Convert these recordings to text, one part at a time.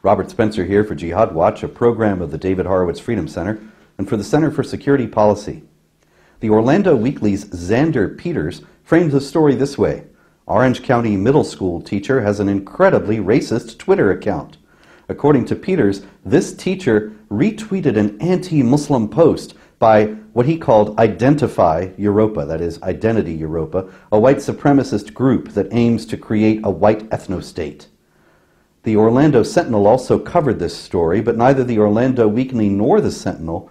Robert Spencer here for Jihad Watch, a program of the David Horowitz Freedom Center, and for the Center for Security Policy. The Orlando Weekly's Xander Peters frames the story this way. Orange County middle school teacher has an incredibly racist Twitter account. According to Peters, this teacher retweeted an anti-Muslim post by what he called Identify Europa, that is, Identity Europa, a white supremacist group that aims to create a white ethno-state. The Orlando Sentinel also covered this story, but neither the Orlando Weekly nor the Sentinel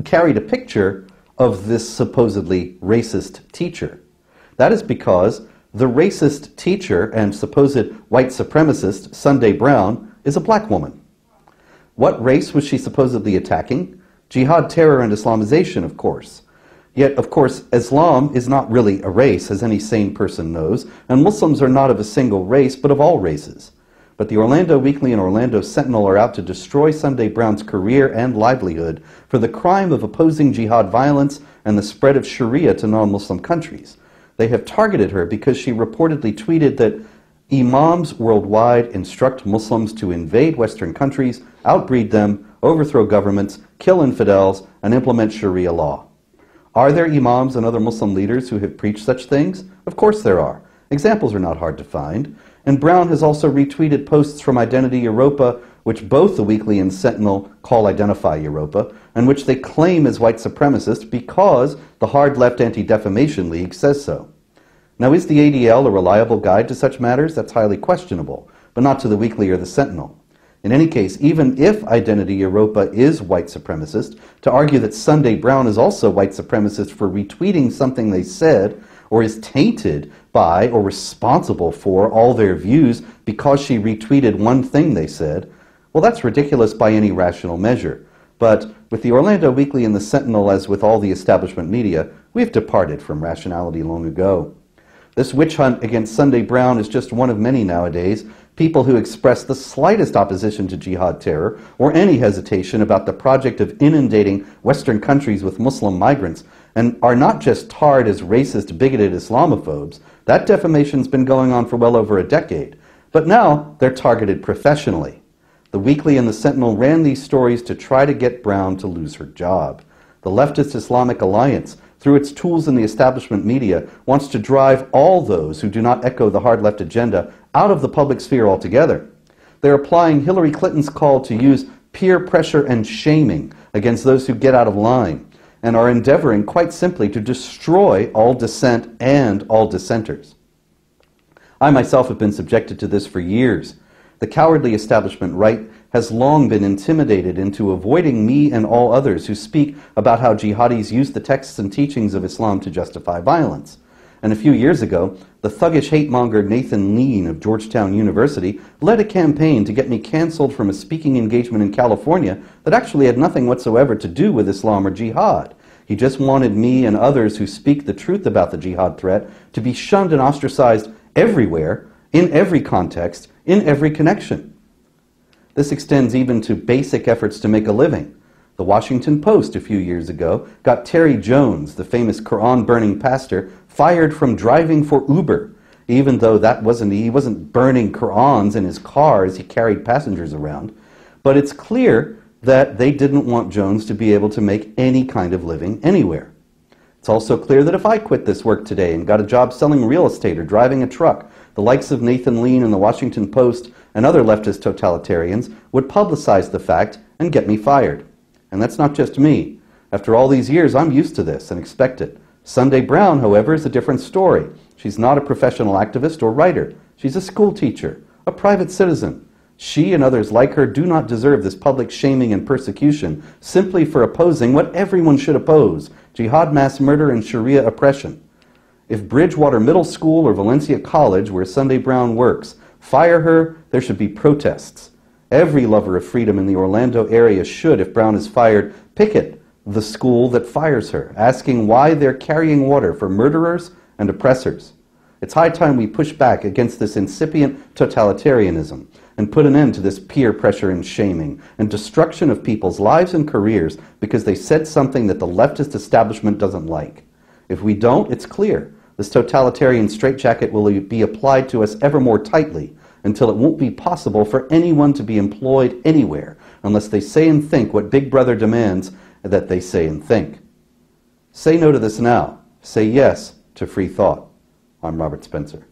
carried a picture of this supposedly racist teacher. That is because the racist teacher and supposed white supremacist, Sunday Brown, is a black woman. What race was she supposedly attacking? Jihad, terror, and Islamization, of course. Yet, of course, Islam is not really a race, as any sane person knows, and Muslims are not of a single race, but of all races. But the Orlando Weekly and Orlando Sentinel are out to destroy Sunday Brown's career and livelihood for the crime of opposing jihad violence and the spread of Sharia to non-Muslim countries. They have targeted her because she reportedly tweeted that imams worldwide instruct Muslims to invade Western countries, outbreed them, overthrow governments, kill infidels, and implement Sharia law. Are there imams and other Muslim leaders who have preached such things? Of course there are. Examples are not hard to find. And Brown has also retweeted posts from Identity Europa, which both the Weekly and Sentinel call Identify Europa, and which they claim is white supremacist because the hard left Anti-Defamation League says so. Now, is the ADL a reliable guide to such matters? That's highly questionable, but not to the Weekly or the Sentinel. In any case, even if Identity Europa is white supremacist, to argue that Sunday Brown is also white supremacist for retweeting something they said, or is tainted by or responsible for all their views because she retweeted one thing they said, well, that's ridiculous by any rational measure. But with the Orlando Weekly and the Sentinel, as with all the establishment media, we've departed from rationality long ago. This witch hunt against Sunday Brown is just one of many nowadays. People who express the slightest opposition to jihad terror or any hesitation about the project of inundating Western countries with Muslim migrants and are not just tarred as racist, bigoted Islamophobes. That defamation's been going on for well over a decade. But now they're targeted professionally. The Weekly and the Sentinel ran these stories to try to get Brown to lose her job. The leftist Islamic Alliance, through its tools in the establishment media, wants to drive all those who do not echo the hard left agenda out of the public sphere altogether. They're applying Hillary Clinton's call to use peer pressure and shaming against those who get out of line, and are endeavoring quite simply to destroy all dissent and all dissenters. I myself have been subjected to this for years. The cowardly establishment right has long been intimidated into avoiding me and all others who speak about how jihadis use the texts and teachings of Islam to justify violence. And a few years ago, the thuggish hate-monger Nathan Lean of Georgetown University led a campaign to get me canceled from a speaking engagement in California that actually had nothing whatsoever to do with Islam or jihad. He just wanted me and others who speak the truth about the jihad threat to be shunned and ostracized everywhere, in every context, in every connection. This extends even to basic efforts to make a living. The Washington Post a few years ago got Terry Jones, the famous Quran-burning pastor, fired from driving for Uber, even though he wasn't burning Qurans in his car as he carried passengers around. But it's clear that they didn't want Jones to be able to make any kind of living anywhere. It's also clear that if I quit this work today and got a job selling real estate or driving a truck, the likes of Nathan Lean and the Washington Post and other leftist totalitarians would publicize the fact and get me fired. And that's not just me. After all these years, I'm used to this and expect it. Sunday Brown, however, is a different story. She's not a professional activist or writer. She's a school teacher, a private citizen. She and others like her do not deserve this public shaming and persecution simply for opposing what everyone should oppose, jihad mass murder and Sharia oppression. If Bridgewater Middle School or Valencia College, where Sunday Brown works, fire her, there should be protests. Every lover of freedom in the Orlando area should, if Brown is fired, picket the school that fires her, asking why they're carrying water for murderers and oppressors. It's high time we push back against this incipient totalitarianism and put an end to this peer pressure and shaming and destruction of people's lives and careers because they said something that the leftist establishment doesn't like. If we don't, it's clear. This totalitarian straitjacket will be applied to us ever more tightly, until it won't be possible for anyone to be employed anywhere unless they say and think what Big Brother demands that they say and think. Say no to this now. Say yes to free thought. I'm Robert Spencer.